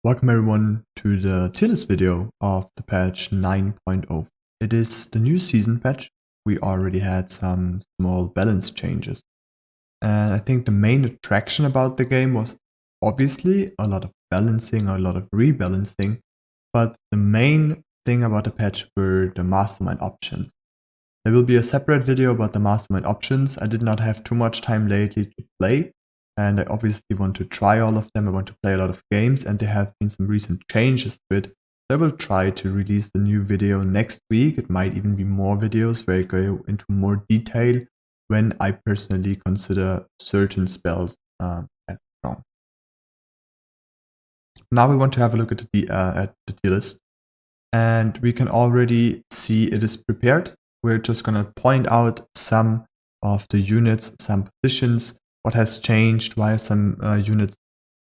Welcome everyone to the Tierlist video of the patch 9.0. It is the new season patch. We already had some small balance changes. And I think the main attraction about the game was obviously a lot of balancing, a lot of rebalancing. But the main thing about the patch were the mastermind options. There will be a separate video about the mastermind options. I did not have too much time lately to play. And I obviously want to try all of them. I want to play a lot of games, and there have been some recent changes to it. I will try to release the new video next week. It might even be more videos where I go into more detail when I personally consider certain spells as strong. Now we want to have a look at the tier list, and we can already see it is prepared. We're just going to point out some of the units, some positions, what has changed, why are some units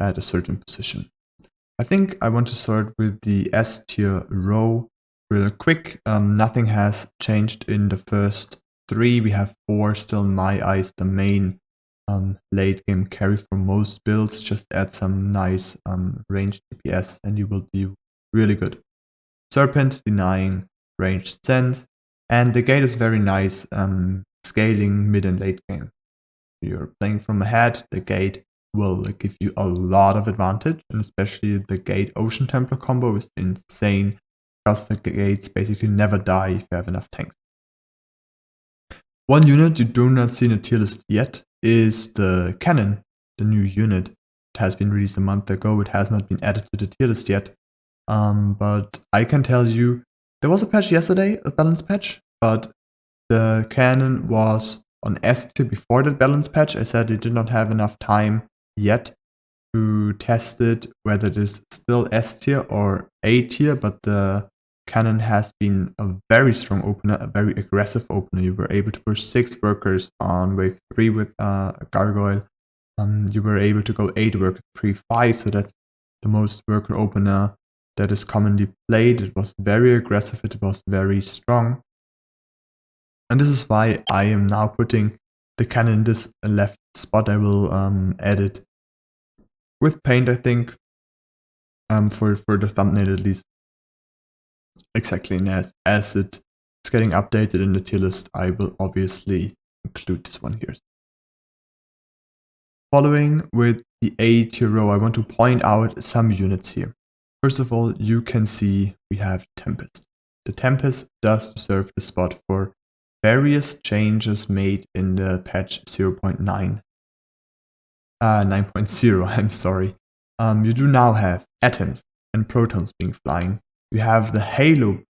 at a certain position. I think I want to start with the S tier row real quick. Nothing has changed in the first three. We have four still in my eyes, the main late game carry for most builds. Just add some nice ranged DPS and you will be really good. Serpent denying ranged sense, and the gate is very nice, scaling mid and late game. You're playing from ahead, the gate will give you a lot of advantage, and especially the gate Ocean Templar combo is insane because the gates basically never die if you have enough tanks. One unit you do not see in the tier list yet is the cannon, the new unit. It has been released a month ago, it has not been added to the tier list yet, but I can tell you there was a patch yesterday, a balance patch, but the cannon was on S tier before that balance patch. I said it did not have enough time yet to test it, whether it is still S tier or A tier, but the cannon has been a very strong opener, a very aggressive opener. You were able to push 6 workers on wave 3 with a gargoyle. You were able to go 8 workers pre-5, so that's the most worker opener that is commonly played. It was very aggressive, it was very strong. And this is why I am now putting the cannon in this left spot. I will add it with paint, I think, for the thumbnail at least. Exactly, and as it's getting updated in the tier list, I will obviously include this one here. Following with the A tier row, I want to point out some units here. First of all, you can see we have Tempest. The Tempest does deserve the spot for various changes made in the patch 9.0, I'm sorry. You do now have atoms and protons being flying. You have the halo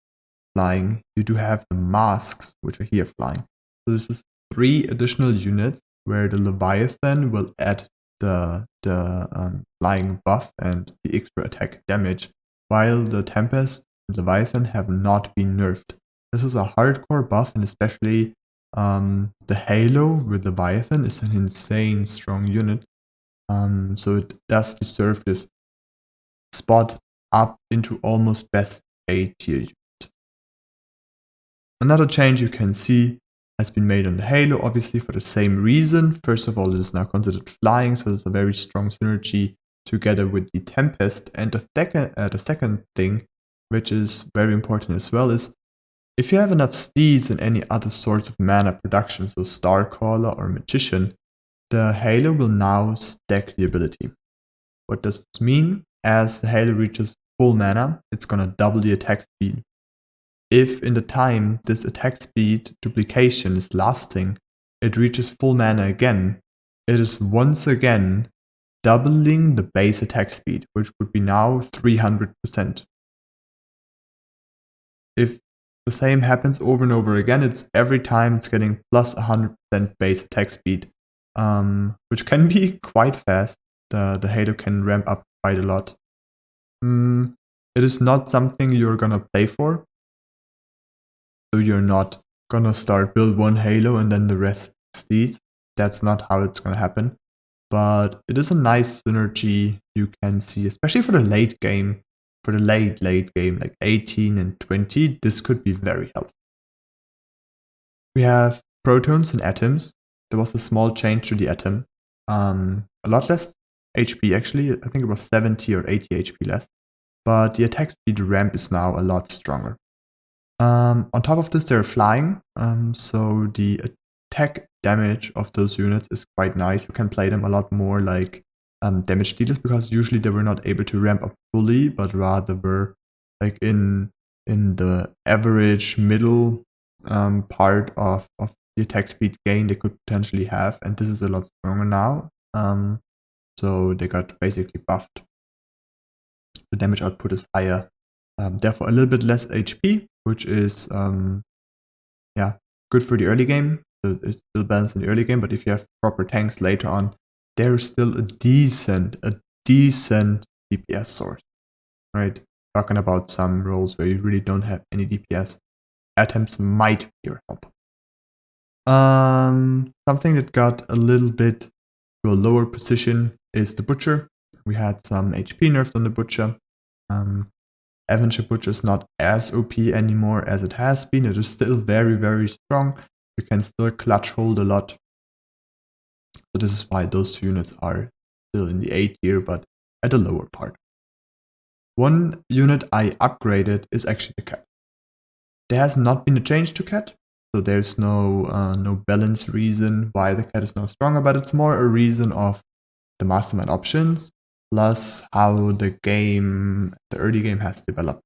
flying. You do have the masks, which are here flying. So this is 3 additional units where the Leviathan will add the flying buff and the extra attack damage, while the Tempest and Leviathan have not been nerfed. This is a hardcore buff, and especially the Halo with Leviathan is an insane strong unit. So it does deserve this spot up into almost best A tier unit. Another change you can see has been made on the Halo, obviously for the same reason. First of all, it is now considered flying, so there's a very strong synergy together with the Tempest. And the second thing, which is very important as well, is if you have enough steeds and any other sorts of mana production, so Starcaller or Magician, the Halo will now stack the ability. What does this mean? As the Halo reaches full mana, it's gonna double the attack speed. If in the time this attack speed duplication is lasting, it reaches full mana again, it is once again doubling the base attack speed, which would be now 300%. If the same happens over and over again, it's every time it's getting plus 100% base attack speed, which can be quite fast. The Halo can ramp up quite a lot. It is not something you're gonna play for, so you're not gonna start build one Halo and then the rest steeds. That's not how it's gonna happen, but it is a nice synergy you can see, especially for the late game. For the late game, like 18 and 20, this could be very helpful. We have protons and atoms. There was a small change to the atom. A lot less HP actually. I think it was 70 or 80 HP less. but the attack speed ramp is now a lot stronger. On top of this, they're flying, so the attack damage of those units is quite nice. You can play them a lot more like damage dealers, because usually they were not able to ramp up fully, but rather were like in the average middle part of the attack speed gain they could potentially have, and this is a lot stronger now. So they got basically buffed. The damage output is higher, therefore a little bit less HP, which is good for the early game. So it's still balanced in the early game, but if you have proper tanks later on, there is still a decent DPS source, right? Talking about some roles where you really don't have any DPS, attempts might be your help. Something that got a little bit to a lower position is the Butcher. We had some HP nerfs on the Butcher. Avenger Butcher is not as OP anymore as it has been. It is still very, very strong. You can still clutch hold a lot. So this is why those two units are still in the A tier, but at the lower part. One unit I upgraded is actually the Cat. There has not been a change to Cat, so there's no balance reason why the Cat is now stronger, but it's more a reason of the mastermind options, plus how the early game has developed.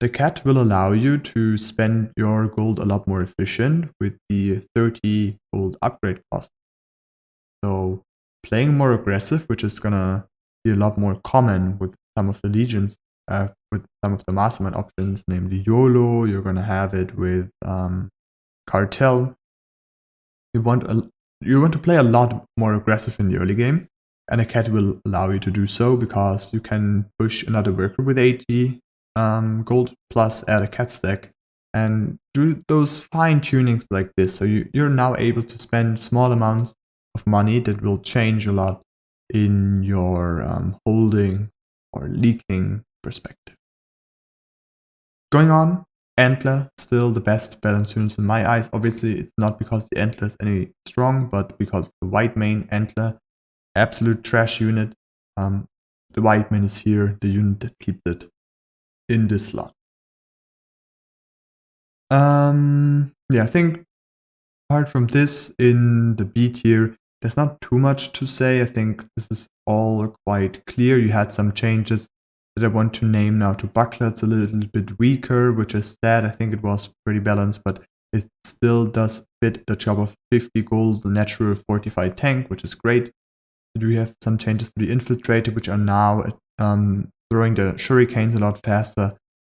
The Cat will allow you to spend your gold a lot more efficient with the 30 gold upgrade cost. So playing more aggressive, which is gonna be a lot more common with some of the legions, with some of the mastermind options, namely YOLO. You're gonna have it with Cartel. You want to play a lot more aggressive in the early game, and a Cat will allow you to do so, because you can push another worker with 80 gold plus add a Cat stack and do those fine tunings like this. So you're now able to spend small amounts of money that will change a lot in your holding or leaking perspective. Going on, Antler, still the best balanced units in my eyes. Obviously, it's not because the Antler is any strong, but because of the white main Antler. Absolute trash unit. The white main is here, the unit that keeps it in this slot. I think apart from this, in the B tier, there's not too much to say. I think this is all quite clear. You had some changes that I want to name now. To Buckler, it's a little bit weaker, which is sad. I think it was pretty balanced, but it still does fit the job of 50 gold natural fortified tank, which is great. We have some changes to the Infiltrator, which are now throwing the shurikens a lot faster.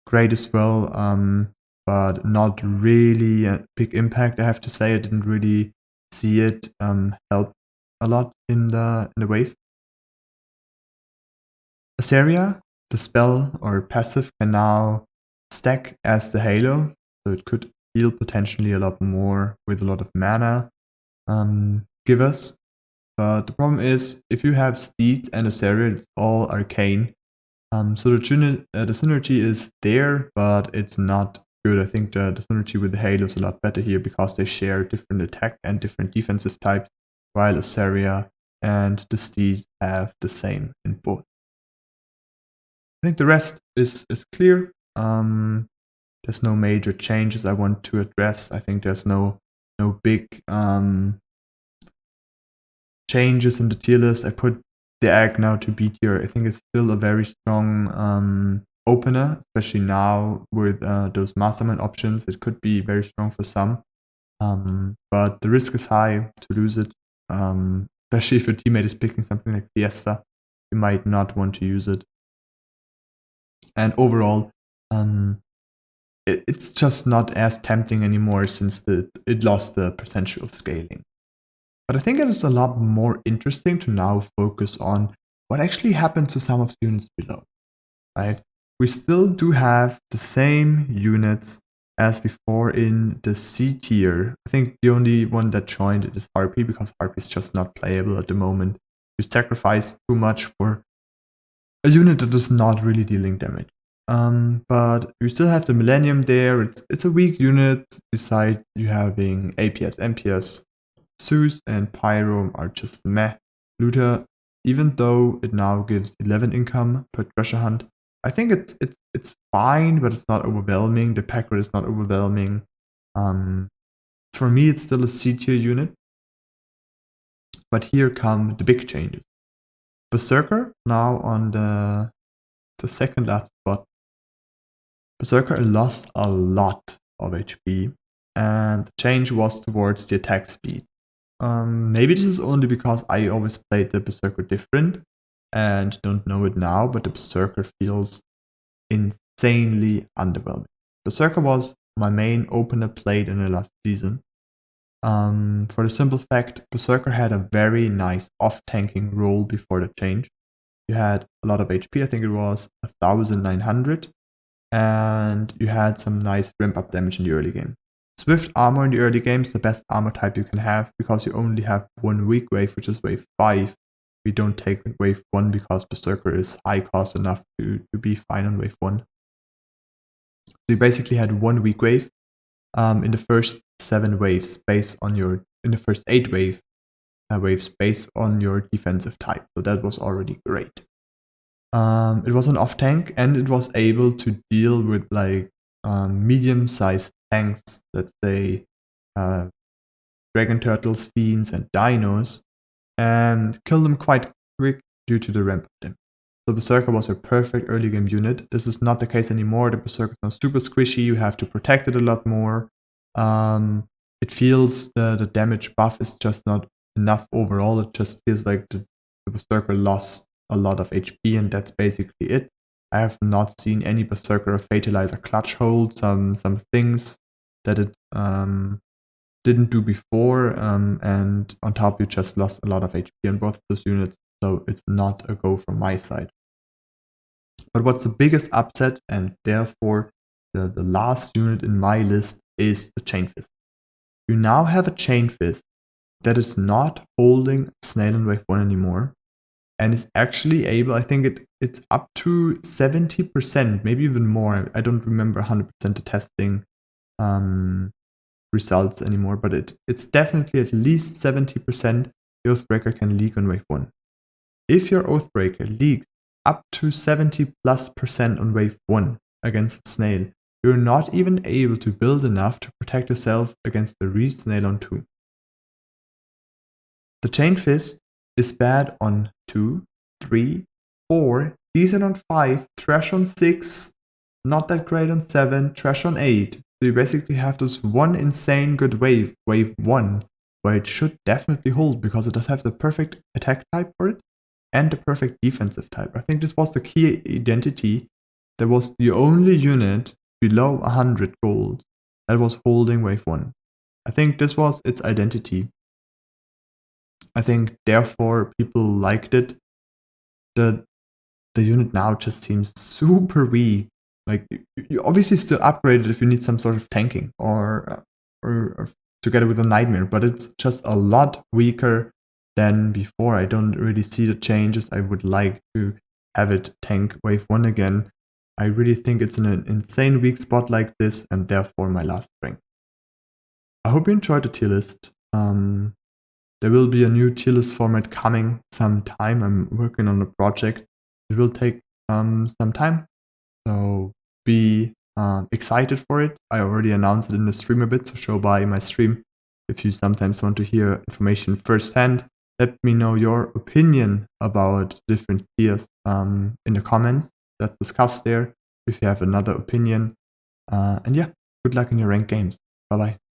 Great as well, but not really a big impact, I have to say. I didn't really see it help a lot in the wave. Asaria, the spell or passive, can now stack as the Halo, so it could heal potentially a lot more with a lot of mana givers. But the problem is, if you have Steed and Asaria, it's all arcane. So the synergy is there, but it's not good. I think the synergy with the Halo is a lot better here, because they share different attack and different defensive types, while Asaria and the Steed have the same in both. I think the rest is clear. There's no major changes I want to address. I think there's no big changes in the tier list. I put the Egg now to B tier. I think it's still a very strong opener, especially now with those mastermind options. It could be very strong for some, but the risk is high to lose it, especially if your teammate is picking something like Fiesta. You might not want to use it. And overall, it's just not as tempting anymore, since it lost the potential scaling. But I think it is a lot more interesting to now focus on what actually happened to some of the units below, right? We still do have the same units as before in the C tier. I think the only one that joined it is Harpy, because Harpy is just not playable at the moment. You sacrifice too much for a unit that is not really dealing damage. But you still have the Millennium there. It's a weak unit, beside you having APS, MPS. Zeus and Pyro are just meh. Luther, even though it now gives 11 income per treasure hunt, I think it's fine, but it's not overwhelming. The pack rate is not overwhelming. For me, it's still a C tier unit. But here come the big changes. Berserker now on the second last spot. Berserker lost a lot of HP, and the change was towards the attack speed. Maybe this is only because I always played the Berserker different and don't know it now, but the Berserker feels insanely underwhelming. Berserker was my main opener played in the last season. For the simple fact, Berserker had a very nice off-tanking role before the change. You had a lot of HP, I think it was 1900, and you had some nice ramp-up damage in the early game. Swift armor in the early game is the best armor type you can have because you only have one weak wave, which is wave 5. We don't take wave 1 because Berserker is high cost enough to be fine on wave 1. So you basically had one weak wave in the first 7 waves based on your, in the first 8 waves based on your defensive type. So that was already great. It was an off tank and it was able to deal with like medium-sized tanks, let's say dragon turtles, fiends, and dinos, and kill them quite quick due to the ramp up damage. So Berserker was a perfect early game unit. This is not the case anymore. The Berserker is now super squishy. You have to protect it a lot more. It feels the damage buff is just not enough overall. It just feels like the Berserker lost a lot of HP, and that's basically it. I have not seen any Berserker Fatalizer clutch hold some things that it didn't do before, and on top you just lost a lot of HP on both of those units, so it's not a go from my side. But what's the biggest upset, and therefore the last unit in my list, is the Chain Fist. You now have a Chain Fist that is not holding Snail in wave 1 anymore, and is actually able, I think it's up to 70%, maybe even more. I don't remember 100% the testing results anymore, but it's definitely at least 70% the Oathbreaker can leak on wave 1. If your Oathbreaker leaks up to 70+% on wave 1 against Snail, you're not even able to build enough to protect yourself against the re-Snail on 2. The Chain Fist is bad on 2, 3, 4, decent on 5, trash on 6, not that great on 7, trash on 8. So you basically have this one insane good wave 1, where it should definitely hold because it does have the perfect attack type for it and the perfect defensive type. I think this was the key identity. That was the only unit below 100 gold that was holding wave 1. I think this was its identity. I think therefore people liked it. The unit now just seems super weak. Like you obviously still upgrade it if you need some sort of tanking or together with a nightmare, but it's just a lot weaker than before. I don't really see the changes. I would like to have it tank wave 1 again. I really think it's in an insane weak spot like this, and therefore my last rank. I hope you enjoyed the tier list. There will be a new tier list format coming sometime. I'm working on a project. It will take some time, so be excited for it. I already announced it in the stream a bit, so show by my stream if you sometimes want to hear information firsthand. Let me know your opinion about different tiers in the comments. Let's discuss there if you have another opinion. And yeah, good luck in your ranked games. Bye bye.